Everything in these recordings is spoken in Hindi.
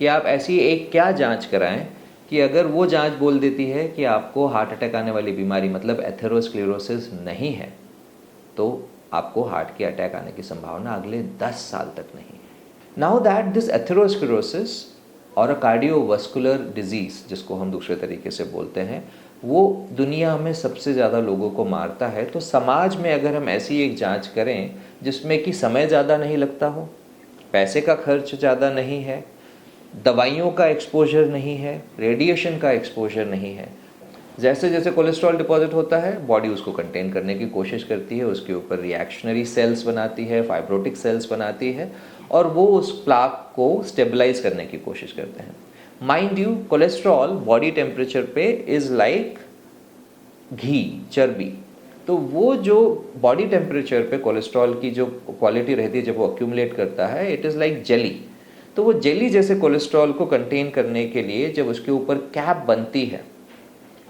कि आप ऐसी एक क्या जांच कराएं कि अगर वो जांच बोल देती है कि आपको हार्ट अटैक आने वाली बीमारी मतलब एथेरोस्क्लेरोसिस नहीं है, तो आपको हार्ट के अटैक आने की संभावना अगले 10 साल तक नहीं है। नाउ दैट दिस एथेरोस्क्लेरोसिस और अ कार्डियोवास्कुलर डिजीज़, जिसको हम दूसरे तरीके से बोलते हैं, वो दुनिया में सबसे ज़्यादा लोगों को मारता है। तो समाज में अगर हम ऐसी एक जांच करें जिसमें कि समय ज़्यादा नहीं लगता हो, पैसे का खर्च ज़्यादा नहीं है, दवाइयों का एक्सपोजर नहीं है, रेडिएशन का एक्सपोजर नहीं है, जैसे जैसे कोलेस्ट्रॉल डिपॉजिट होता है बॉडी उसको कंटेन करने की कोशिश करती है, उसके ऊपर रिएक्शनरी सेल्स बनाती है, फाइब्रोटिक सेल्स बनाती है और वो उस प्लाक को स्टेबलाइज करने की कोशिश करते हैं। Mind you, cholesterol body temperature पे इज लाइक घी, चर्बी। तो वो जो बॉडी टेम्परेचर पे कोलेस्ट्रॉल की जो क्वालिटी रहती है जब वो अक्यूमुलेट करता है, इट इज़ लाइक जेली। तो वो जेली जैसे कोलेस्ट्रॉल को कंटेन करने के लिए जब उसके ऊपर कैप बनती है,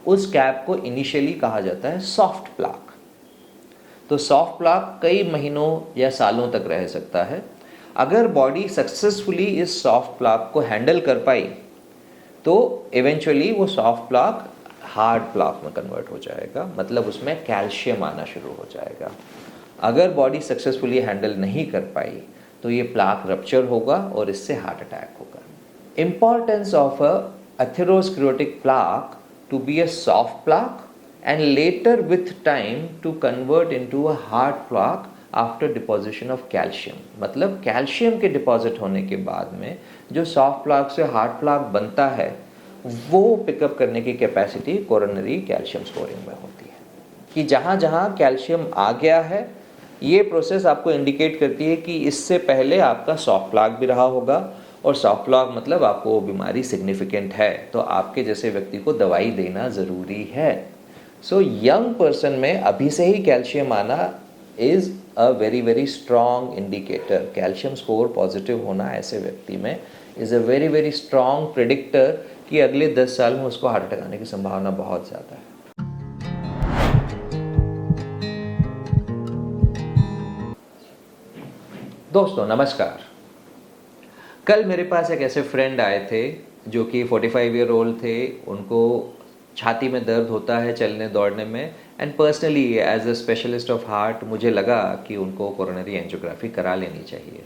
उस कैप को इनिशियली कहा जाता है सॉफ्ट प्लाक। तो सॉफ्ट प्लाक कई महीनों या सालों तक रह सकता है। अगर बॉडी सक्सेसफुली इस सॉफ्ट प्लाक को हैंडल कर पाई तो इवेंचुअली वो सॉफ्ट प्लाक हार्ड प्लाक में कन्वर्ट हो जाएगा, मतलब उसमें कैल्शियम आना शुरू हो जाएगा। अगर बॉडी सक्सेसफुली हैंडल नहीं कर पाई तो ये प्लाक रप्चर होगा और इससे हार्ट अटैक होगा। Importance of a atherosclerotic plaque to be a soft plaque and later with time to convert into a hard plaque after deposition of calcium। मतलब कैल्शियम के डिपॉजिट होने के बाद में जो सॉफ्ट प्लाक से हार्ड प्लाक बनता है वो पिकअप करने की कैपेसिटी कोरोनरी कैल्शियम स्कोरिंग में होती है कि जहाँ जहाँ कैल्शियम आ गया है, ये प्रोसेस आपको इंडिकेट करती है कि इससे पहले आपका सॉफ्ट प्लाक भी रहा होगा और सॉफ्ट प्लाक मतलब आपको वो बीमारी सिग्निफिकेंट है, तो आपके जैसे व्यक्ति को दवाई देना ज़रूरी है। सो यंग पर्सन में अभी से ही कैल्शियम आना is a very very strong indicator. Calcium score positive होना ऐसे व्यक्ति में is a very very strong predictor कि अगले 10 साल में उसको हार्ट अटैक आने की संभावना बहुत ज़्यादा है। दोस्तों नमस्कार। कल मेरे पास एक ऐसे फ्रेंड आए थे जो कि 45 ईयर ओल्ड थे, उनको छाती में दर्द होता है चलने दौड़ने में, and personally as a specialist of heart मुझे लगा कि उनको कोरोनरी एंजियोग्राफी करा लेनी चाहिए।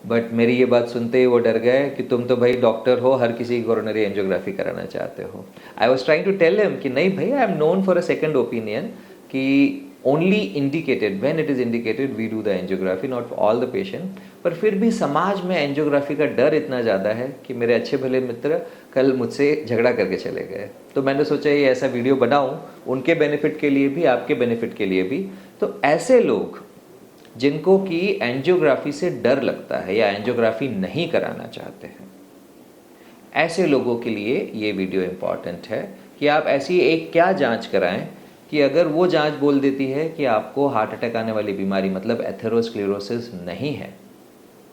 बट मेरी ये बात सुनते ही वो डर गए कि तुम तो भाई डॉक्टर हो, हर किसी की कोरोनरी एंजियोग्राफी कराना चाहते हो। I was trying to tell him कि नहीं भाई, I am known for a second opinion कि only indicated when it is indicated we do the angiography, not for all the patient. पर फिर भी समाज में एंजियोग्राफी का डर इतना ज़्यादा है कि मेरे अच्छे भले मित्र कल मुझसे झगड़ा करके चले गए। तो मैंने सोचा ये ऐसा वीडियो बनाऊं उनके बेनिफिट के लिए भी, आपके बेनिफिट के लिए भी। तो ऐसे लोग जिनको कि एंजियोग्राफी से डर लगता है या एंजियोग्राफी नहीं कराना चाहते हैं, ऐसे लोगों के लिए ये वीडियो इम्पॉर्टेंट है कि आप ऐसी एक क्या जांच कराएं कि अगर वो जांच बोल देती है कि आपको हार्ट अटैक आने वाली बीमारी मतलब एथेरोस्क्लेरोसिस नहीं है,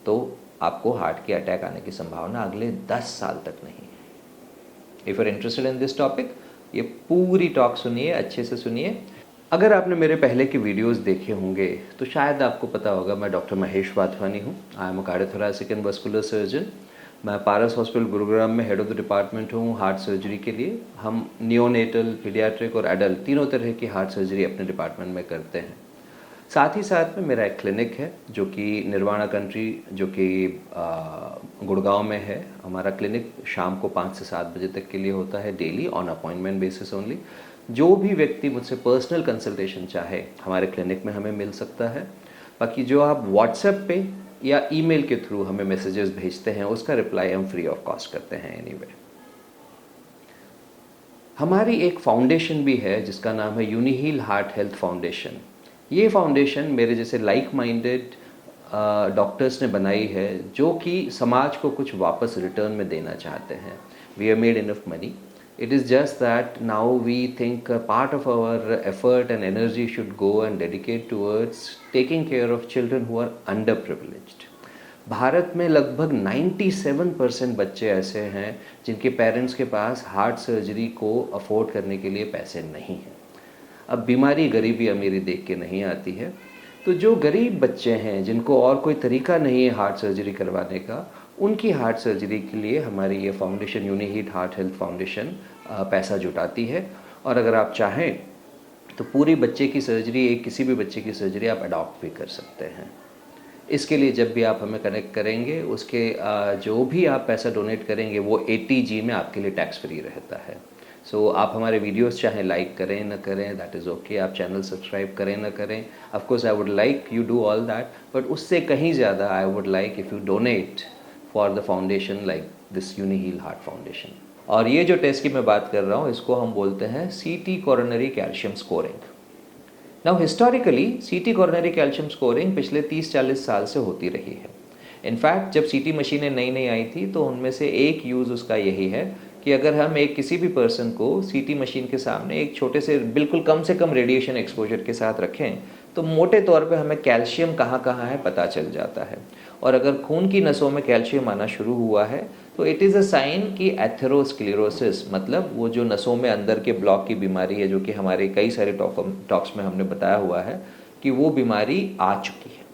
तो आपको हार्ट के अटैक आने की संभावना अगले 10 साल तक नहीं है। If you are interested in this topic, ये पूरी टॉक सुनिए, अच्छे से सुनिए। अगर आपने मेरे पहले के वीडियोस देखे होंगे तो शायद आपको पता होगा मैं डॉक्टर महेश वाधवानी हूँ। I am a cardiothoracic and vascular surgeon. मैं पारस हॉस्पिटल गुरुग्राम में हेड ऑफ द डिपार्टमेंट हूँ हार्ट सर्जरी के लिए। हम नियोनेटल, पीडियाट्रिक और एडल्ट तीनों तरह की हार्ट सर्जरी अपने डिपार्टमेंट में करते हैं। साथ ही साथ में मेरा एक क्लिनिक है जो कि निर्वाणा कंट्री, जो कि गुड़गांव में है। हमारा क्लिनिक शाम को 5 से 7 बजे तक के लिए होता है, daily on appointment basis only. जो भी व्यक्ति मुझसे पर्सनल कंसल्टेशन चाहे हमारे क्लिनिक में हमें मिल सकता है। बाकी जो आप व्हाट्सएप पे या ईमेल के थ्रू हमें मैसेजेस भेजते हैं उसका रिप्लाई हम फ्री ऑफ कॉस्ट करते हैं एनीवे। हमारी एक फाउंडेशन भी है जिसका नाम है यूनिहील हार्ट हेल्थ फाउंडेशन। ये फाउंडेशन मेरे जैसे लाइक माइंडेड डॉक्टर्स ने बनाई है जो कि समाज को कुछ वापस रिटर्न में देना चाहते हैं। We have made enough money. It is just that now we think a part of our effort and energy should go and dedicate towards taking care of children who are underprivileged. Bharat में लगभग 97% बच्चे ऐसे हैं जिनके पेरेंट्स के पास हार्ट सर्जरी को अफोर्ड करने के लिए पैसे नहीं हैं। अब बीमारी गरीबी अमीरी देख के नहीं आती है, तो जो गरीब बच्चे हैं जिनको और कोई तरीका नहीं है हार्ट सर्जरी करवाने का, उनकी हार्ट सर्जरी के लिए हमारी ये फाउंडेशन यूनिहीट हार्ट हेल्थ फाउंडेशन पैसा जुटाती है। और अगर आप चाहें तो पूरी बच्चे की सर्जरी, एक किसी भी बच्चे की सर्जरी आप अडॉप्ट भी कर सकते हैं। इसके लिए जब भी आप हमें कनेक्ट करेंगे, उसके जो भी आप पैसा डोनेट करेंगे वो ATG में आपके लिए टैक्स फ्री रहता है। सो आप हमारे वीडियोस चाहे लाइक करें न करें, दैट इज़ ओके। आप चैनल सब्सक्राइब करें न करें, of course I would like you do all that, but उससे कहीं ज़्यादा I would like if you donate for the foundation like this Uniheal Heart Foundation. और ये जो टेस्ट की मैं बात कर रहा हूँ, इसको हम बोलते हैं CT coronary calcium scoring. Now historically CT coronary calcium scoring पिछले 30-40 साल से होती रही है। इनफैक्ट जब CT मशीनें नई नई आई थी तो उनमें से एक यूज़ उसका यही है कि अगर हम एक किसी भी पर्सन को CT मशीन के सामने एक छोटे से बिल्कुल कम से कम रेडिएशन एक्सपोजर के साथ रखें तो मोटे तौर पे हमें कैल्शियम कहाँ कहाँ है पता चल जाता है। और अगर खून की नसों में कैल्शियम आना शुरू हुआ है तो इट इज़ अ साइन कि एथेरोस्क्लेरोसिस, मतलब वो जो नसों में अंदर के ब्लॉक की बीमारी है, जो कि हमारे कई सारे टॉक्स में हमने बताया हुआ है कि वो बीमारी आ चुकी है।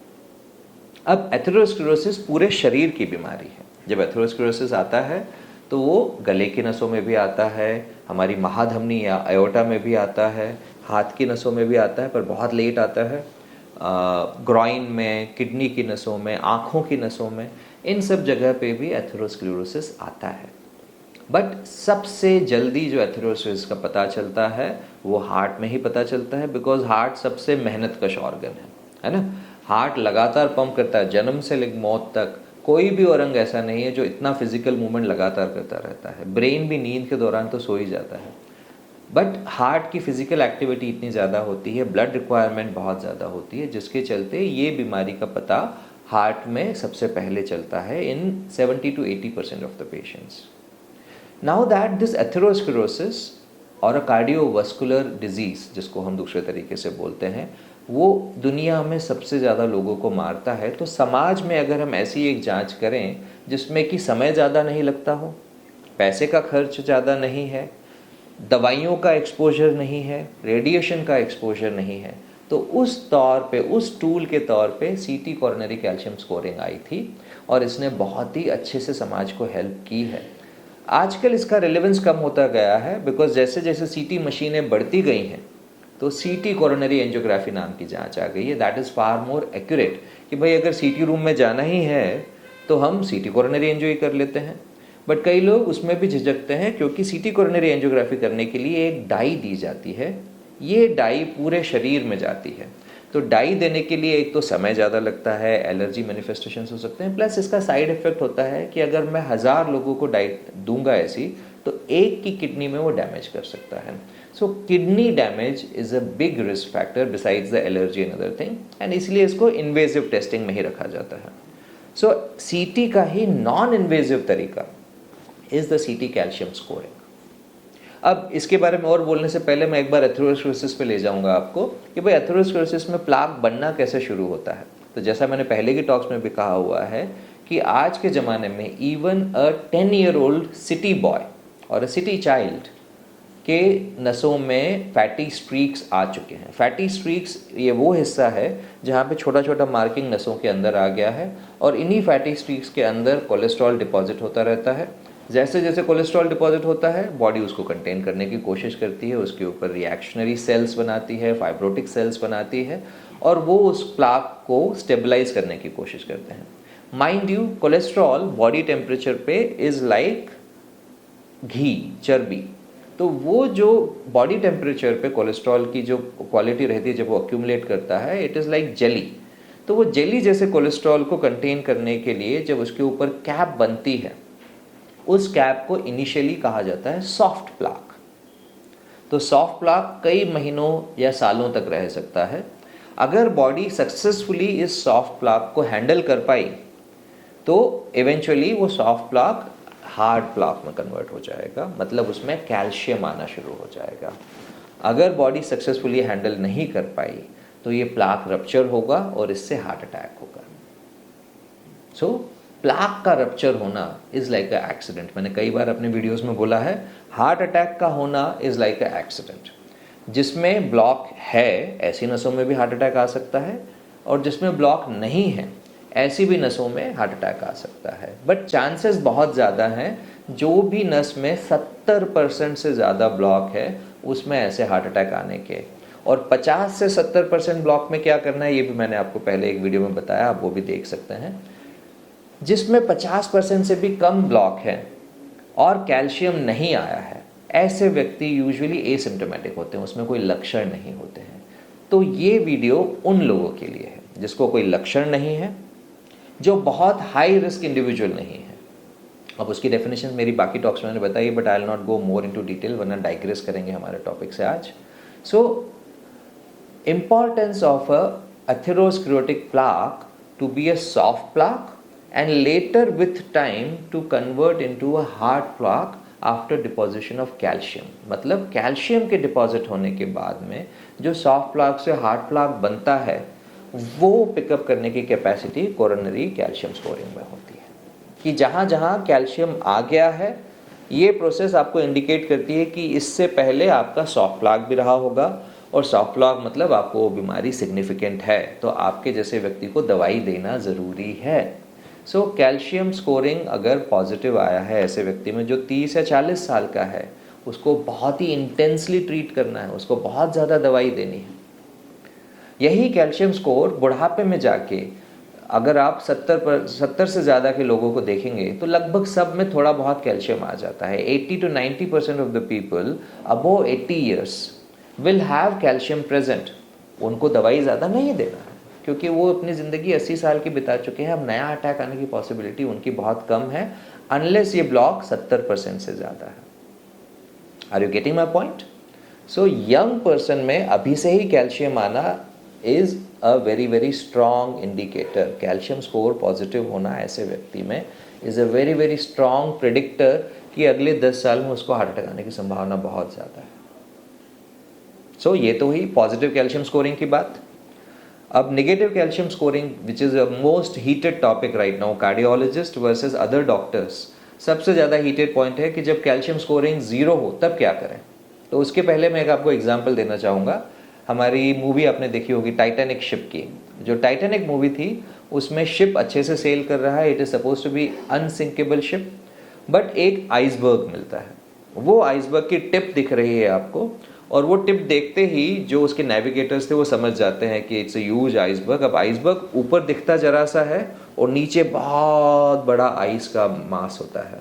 अब एथेरोस्क्लेरोसिस पूरे शरीर की बीमारी है। जब एथेरोस्क्लेरोसिस आता है तो वो गले की नसों में भी आता है, हमारी महाधमनी या अयोटा में भी आता है, हाथ की नसों में भी आता है पर बहुत लेट आता है, ग्रॉइन में, किडनी की नसों में, आँखों की नसों में, इन सब जगह पे भी एथेरोस्क्लेरोसिस आता है। बट सबसे जल्दी जो एथेरोस्क्लेरोसिस का पता चलता है वो हार्ट में ही पता चलता है, बिकॉज हार्ट सबसे मेहनतकश ऑर्गन है ना। हार्ट लगातार पंप करता है जन्म से लेकर मौत तक। कोई भी और अंग ऐसा नहीं है जो इतना फिजिकल मूवमेंट लगातार करता रहता है। ब्रेन भी नींद के दौरान तो सो ही जाता है, बट हार्ट की फिजिकल एक्टिविटी इतनी ज़्यादा होती है, ब्लड रिक्वायरमेंट बहुत ज़्यादा होती है, जिसके चलते ये बीमारी का पता हार्ट में सबसे पहले चलता है इन 70 to 80% of the patients. Now that this atherosclerosis और अ कार्डियोवास्कुलर डिजीज़, जिसको हम दूसरे तरीके से बोलते हैं, वो दुनिया में सबसे ज़्यादा लोगों को मारता है। तो समाज में अगर हम ऐसी एक जांच करें जिसमें कि समय ज़्यादा नहीं लगता हो, पैसे का खर्च ज़्यादा नहीं है, दवाइयों का एक्सपोजर नहीं है, रेडिएशन का एक्सपोजर नहीं है, तो उस तौर पे, उस टूल के तौर पे CT कोरोनरी कैल्शियम स्कोरिंग आई थी और इसने बहुत ही अच्छे से समाज को हेल्प की है। आजकल इसका रिलेवेंस कम होता गया है, बिकॉज जैसे जैसे CT मशीनें बढ़ती गई हैं तो CT कोरोनरी एंजियोग्राफी नाम की जांच आ गई है। That is far more accurate कि भाई अगर CT रूम में जाना ही है तो हम CT कोरोनरी एंजियो ही कर लेते हैं। बट कई लोग उसमें भी झिझकते हैं क्योंकि CT कोरोनरी एंजियोग्राफी करने के लिए एक डाई दी जाती है। ये डाई पूरे शरीर में जाती है, तो डाई देने के लिए एक तो समय ज़्यादा लगता है, एलर्जी मैनिफेस्टेशंस हो सकते हैं, प्लस इसका साइड इफेक्ट होता है कि अगर मैं 1000 लोगों को डाई दूंगा ऐसी, तो एक की किडनी में वो डैमेज कर सकता है। सो kidney damage is a big risk factor besides the allergy and other thing, and इसलिए इसको इन्वेजिव टेस्टिंग में ही रखा जाता है। सो CT का ही नॉन इन्वेजिव तरीका is the CT calcium scoring. अब इसके बारे में और बोलने से पहले मैं एक बार एथेरोस्क्लेरोसिस पे ले जाऊंगा आपको कि भाई एथेरोस्क्लेरोसिस में प्लाक बनना कैसे शुरू होता है। तो जैसा मैंने पहले की टॉक्स में भी कहा हुआ है कि आज के ज़माने में इवन अ 10-year-old सिटी बॉय और अ सिटी चाइल्ड के नसों में फैटी स्ट्रीक्स आ चुके हैं। फैटी स्ट्रीक्स ये वो हिस्सा है जहाँ पे छोटा छोटा मार्किंग नसों के अंदर आ गया है, और इन्हीं फैटी स्ट्रीक्स के अंदर कोलेस्ट्रॉल डिपॉजिट होता रहता है। जैसे जैसे कोलेस्ट्रॉल डिपॉजिट होता है, बॉडी उसको कंटेन करने की कोशिश करती है, उसके ऊपर रिएक्शनरी सेल्स बनाती है, फाइब्रोटिक सेल्स बनाती है, और वो उस प्लाक को स्टेबलाइज करने की कोशिश करते हैं। Mind you, cholesterol body temperature पे इज़ लाइक घी, चर्बी। तो वो जो बॉडी टेम्परेचर पे कोलेस्ट्रॉल की जो क्वालिटी रहती है जब वो अक्यूमुलेट करता है, इट इज़ लाइक जेली। तो वो जेली जैसे कोलेस्ट्रॉल को कंटेन करने के लिए जब उसके ऊपर कैप बनती है, उस कैप को इनिशियली कहा जाता है सॉफ्ट प्लाक। तो सॉफ्ट प्लाक कई महीनों या सालों तक रह सकता है। अगर बॉडी सक्सेसफुली इस सॉफ्ट प्लाक को हैंडल कर पाई तो इवेंचुअली वो सॉफ्ट प्लाक हार्ड प्लाक में कन्वर्ट हो जाएगा, मतलब उसमें कैल्शियम आना शुरू हो जाएगा। अगर बॉडी सक्सेसफुली हैंडल नहीं कर पाई तो ये प्लाक रप्चर होगा और इससे हार्ट अटैक होगा। सो प्लाक का रप्चर होना इज़ लाइक अ एक्सीडेंट। मैंने कई बार अपने वीडियोस में बोला है, हार्ट अटैक का होना इज़ लाइक अ एक्सीडेंट। जिसमें ब्लॉक है ऐसी नसों में भी हार्ट अटैक आ सकता है, और जिसमें ब्लॉक नहीं है ऐसी भी नसों में हार्ट अटैक आ सकता है। बट चांसेस बहुत ज़्यादा हैं, जो भी नस में 70% से ज़्यादा ब्लॉक है उसमें ऐसे हार्ट अटैक आने के। और 50 से 70% ब्लॉक में क्या करना है ये भी मैंने आपको पहले एक वीडियो में बताया, आप वो भी देख सकते हैं। जिसमें 50% से भी कम ब्लॉक है और कैल्शियम नहीं आया है, ऐसे व्यक्ति यूजुअली एसिम्प्टोमेटिक होते हैं, उसमें कोई लक्षण नहीं होते हैं। तो ये वीडियो उन लोगों के लिए है जिसको कोई लक्षण नहीं है, जो बहुत हाई रिस्क इंडिविजुअल नहीं है। अब उसकी डेफिनेशन मेरी बाकी टॉक्स में मैंने बताई, but I will not go more into detail, वरना डाइग्रेस करेंगे हमारे टॉपिक से आज। सो importance of a atherosclerotic plaque to be a soft plaque and later with time to convert into a hard plaque after deposition of calcium। मतलब कैल्शियम के डिपॉजिट होने के बाद में जो सॉफ्ट प्लाक से हार्ड प्लाक बनता है, वो पिकअप करने की कैपेसिटी कोरोनरी कैल्शियम स्कोरिंग में होती है। कि जहाँ जहाँ कैल्शियम आ गया है, ये प्रोसेस आपको इंडिकेट करती है कि इससे पहले आपका सॉफ्ट प्लाक भी रहा होगा, और सॉफ्ट प्लाक मतलब आपको वो बीमारी सिग्निफिकेंट है, तो आपके जैसे व्यक्ति को दवाई देना ज़रूरी है। सो कैल्शियम स्कोरिंग अगर पॉजिटिव आया है ऐसे व्यक्ति में जो 30 या 40 साल का है, उसको बहुत ही इंटेंसली ट्रीट करना है, उसको बहुत ज़्यादा दवाई देनी है। यही कैल्शियम स्कोर बुढ़ापे में जाके अगर आप 70 से ज़्यादा के लोगों को देखेंगे तो लगभग सब में थोड़ा बहुत कैल्शियम आ जाता है। 80 to 90% of the people above 80 years will have calcium present. उनको दवाई ज़्यादा नहीं देना है, क्योंकि वो अपनी ज़िंदगी 80 साल की बिता चुके हैं। अब नया अटैक आने की पॉसिबिलिटी उनकी बहुत कम है, अनलेस ये ब्लॉक 70% से ज़्यादा है। Are you getting my point? So young person में अभी से ही कैल्शियम आना is a very very strong indicator. Calcium score positive होना ऐसे व्यक्ति में is a very very strong predictor कि अगले 10 साल में उसको हार्ट अटैक आने की संभावना बहुत ज़्यादा है। सो ये तो ही पॉजिटिव कैल्शियम स्कोरिंग की बात। अब negative calcium scoring which is a most heated topic right now, cardiologist versus other doctors. सबसे ज़्यादा हीटेड पॉइंट है कि जब कैल्शियम स्कोरिंग 0 हो तब क्या करें। तो उसके पहले मैं एक आपको एग्जाम्पल देना चाहूँगा। हमारी मूवी आपने देखी होगी टाइटैनिक शिप की। जो टाइटैनिक मूवी थी उसमें शिप अच्छे से सेल कर रहा है, it is suppose to be unsinkable ship, but एक आइसबर्ग मिलता है। वो आइसबर्ग की टिप दिख रही है आपको, और वो टिप देखते ही जो उसके नेविगेटर्स थे वो समझ जाते हैं कि इट्स अ ह्यूज आइसबर्ग। अब आइसबर्ग ऊपर दिखता जरा सा है और नीचे बहुत बड़ा आइस का मास होता है।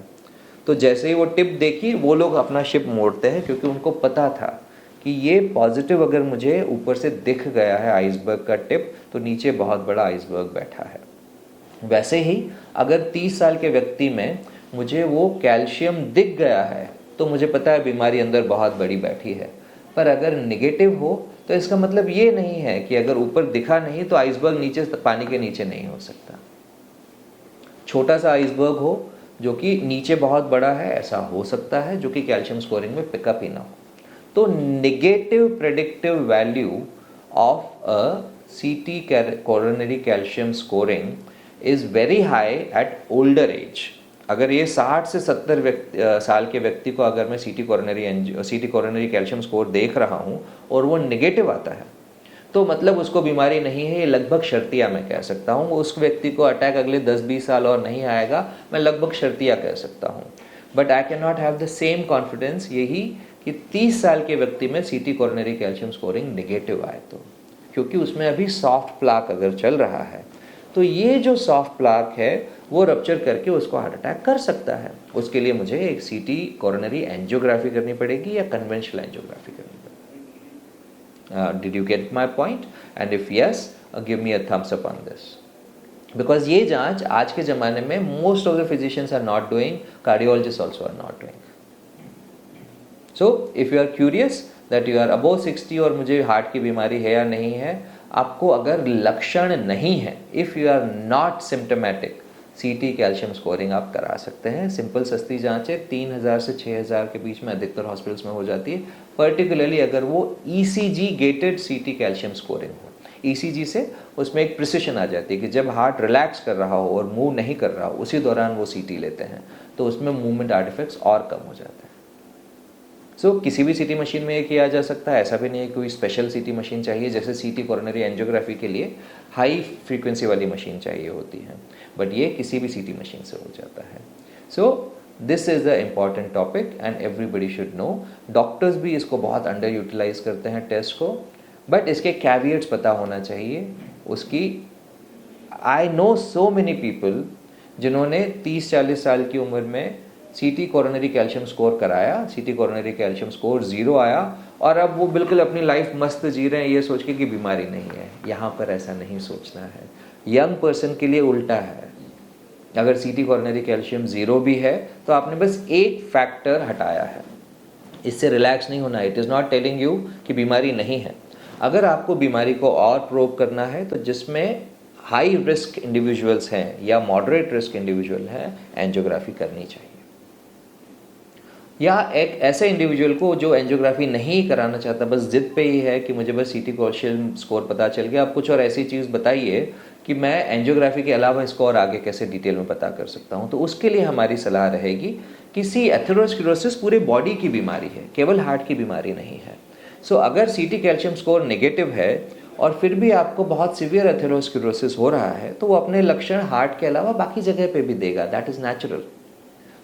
तो जैसे ही वो टिप देखी, वो लोग अपना शिप मोड़ते हैं, क्योंकि उनको पता था कि ये पॉजिटिव अगर मुझे ऊपर से दिख गया है आइसबर्ग का टिप, तो नीचे बहुत बड़ा आइसबर्ग बैठा है। वैसे ही अगर 30 साल के व्यक्ति में मुझे वो कैल्शियम दिख गया है, तो मुझे पता है बीमारी अंदर बहुत बड़ी बैठी है। पर अगर नेगेटिव हो तो इसका मतलब ये नहीं है कि अगर ऊपर दिखा नहीं तो आइसबर्ग नीचे पानी के नीचे नहीं हो सकता। छोटा सा आइसबर्ग हो जो कि नीचे बहुत बड़ा है, ऐसा हो सकता है, जो कि कैल्शियम स्कोरिंग में पिकअप ही ना हो। तो negative predictive value of a सीटी coronary calcium scoring is very high at older age. अगर ये 60 से 70 साल के व्यक्ति को अगर मैं सीटी कोरोनरी कैल्शियम स्कोर देख रहा हूँ और वो नेगेटिव आता है, तो मतलब उसको बीमारी नहीं है, ये लगभग शर्तिया मैं कह सकता हूँ। उस व्यक्ति को अटैक अगले 10-20 साल और नहीं आएगा, मैं लगभग शर्तिया कह सकता हूँ। But I can not have the same confidence यही कि 30 साल के व्यक्ति में सीटी कोरोनरी कैल्शियम स्कोरिंग नेगेटिव आए, तो क्योंकि उसमें अभी सॉफ्ट प्लाक अगर चल रहा है, तो ये जो सॉफ्ट प्लाक है वो रप्चर करके उसको हार्ट अटैक कर सकता है। उसके लिए मुझे एक सीटी कोरोनरी एंजियोग्राफी करनी पड़ेगी या कन्वेंशनल एंजियोग्राफी करनी पड़ेगी। Did you get my point? And if yes, give me a thumbs up on this. Because ये जांच आज के ज़माने में most of the physicians are not doing, cardiologist also are not doing. So if you are curious that you are above 60 और मुझे हार्ट की बीमारी है या नहीं है, आपको अगर लक्षण नहीं है, if you are not symptomatic, CT calcium scoring आप करा सकते हैं। सिंपल सस्ती जांच है, 3000 से 6000 के बीच में अधिकतर हॉस्पिटल्स में हो जाती है, पर्टिकुलरली अगर वो ईसीजी गेटेड सीटी कैल्शियम स्कोरिंग हो। ईसीजी से उसमें एक प्रिसिशन आ जाती है कि जब हार्ट रिलैक्स कर रहा हो और मूव नहीं कर रहा हो, उसी दौरान वो सीटी लेते हैं, तो उसमें मूवमेंट आर्टिफैक्ट्स और कम हो जाते हैं। किसी भी सीटी मशीन में ये किया जा सकता है, ऐसा भी नहीं है कोई स्पेशल सीटी मशीन चाहिए, जैसे सीटी कोरोनरी एंजियोग्राफी के लिए हाई फ्रीक्वेंसी वाली मशीन चाहिए होती है, बट ये किसी भी सीटी मशीन से हो जाता है। So this is the important topic and everybody should know. Doctors भी इसको बहुत अंडर यूटिलाइज करते हैं टेस्ट को, बट इसके कैवियट्स पता होना चाहिए उसकी। I know so many people जिन्होंने 30-40 साल की उम्र में सीटी कोरोनरी कैल्शियम स्कोर कराया, सीटी कोरोनरी कैल्शियम स्कोर 0 आया और अब वो बिल्कुल अपनी लाइफ मस्त जी रहे हैं ये सोच के कि बीमारी नहीं है। यहाँ पर ऐसा नहीं सोचना है। यंग पर्सन के लिए उल्टा है। अगर सीटी कोरोनरी कैल्शियम 0 भी है तो आपने बस एक फैक्टर हटाया है, इससे रिलैक्स नहीं होना। It is not telling you कि बीमारी नहीं है। अगर आपको बीमारी को और प्रोब करना है तो जिसमें हाई रिस्क इंडिविजुअल्स हैं या मॉडरेट रिस्क इंडिविजुअल हैं, एंजियोग्राफी करनी चाहिए। या एक ऐसे इंडिविजुअल को जो एंजियोग्राफी नहीं कराना चाहता, बस जिद पे ही है कि मुझे बस सीटी कैल्शियम स्कोर पता चल गया, आप कुछ और ऐसी चीज़ बताइए कि मैं एंजियोग्राफी के अलावा इसको और आगे कैसे डिटेल में पता कर सकता हूँ। तो उसके लिए हमारी सलाह रहेगी कि एथेरोस्क्लेरोसिस पूरे बॉडी की बीमारी है, केवल हार्ट की बीमारी नहीं है। सो अगर सीटी कैल्शियम स्कोर नेगेटिव है और फिर भी आपको बहुत सीवियर एथेरोस्क्लेरोसिस हो रहा है तो वो अपने लक्षण हार्ट के अलावा बाकी जगह पे भी देगा, दैट इज़ नेचुरल।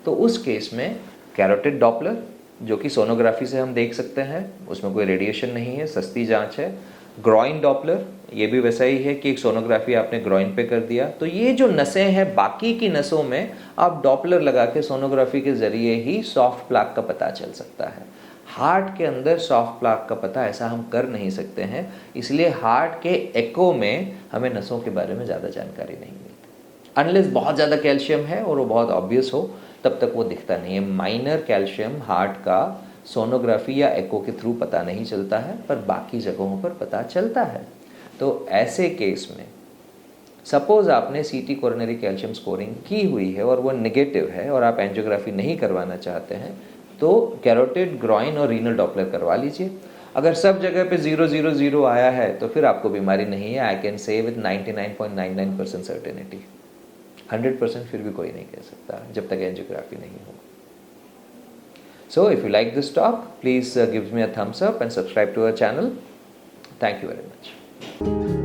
तो उस केस में कैरोटिड डॉपलर, जो कि सोनोग्राफी से हम देख सकते हैं, उसमें कोई रेडिएशन नहीं है, सस्ती जांच है। ग्रॉइन डॉपलर, ये भी वैसा ही है कि एक सोनोग्राफी आपने ग्रॉइन पे कर दिया, तो ये जो नसें हैं बाकी की नसों में आप डॉपलर लगा के सोनोग्राफी के ज़रिए ही सॉफ्ट प्लाक का पता चल सकता है। हार्ट के अंदर सॉफ्ट प्लाक का पता ऐसा हम कर नहीं सकते हैं, इसलिए हार्ट के एको में हमें नसों के बारे में ज़्यादा जानकारी नहीं मिलती। अनलेस बहुत ज़्यादा कैल्शियम है और वो बहुत ऑब्वियस हो, तब तक वो दिखता नहीं है। माइनर कैल्शियम हार्ट का सोनोग्राफी या एको के थ्रू पता नहीं चलता है, पर बाकी जगहों पर पता चलता है। तो ऐसे केस में सपोज आपने सीटी कोरोनरी कैल्शियम स्कोरिंग की हुई है और वो नेगेटिव है और आप एंजियोग्राफी नहीं करवाना चाहते हैं, तो कैरोटिड, ग्रॉइन और रीनल डॉपलर करवा लीजिए। अगर सब जगह पे 0-0-0 आया है तो फिर आपको बीमारी नहीं है। I can say with 99.99% certainty. 100% फिर भी कोई नहीं कह सकता जब तक एंजियोग्राफी नहीं हो। So if you like this talk, please give me a thumbs up and subscribe to our channel. Thank you very much.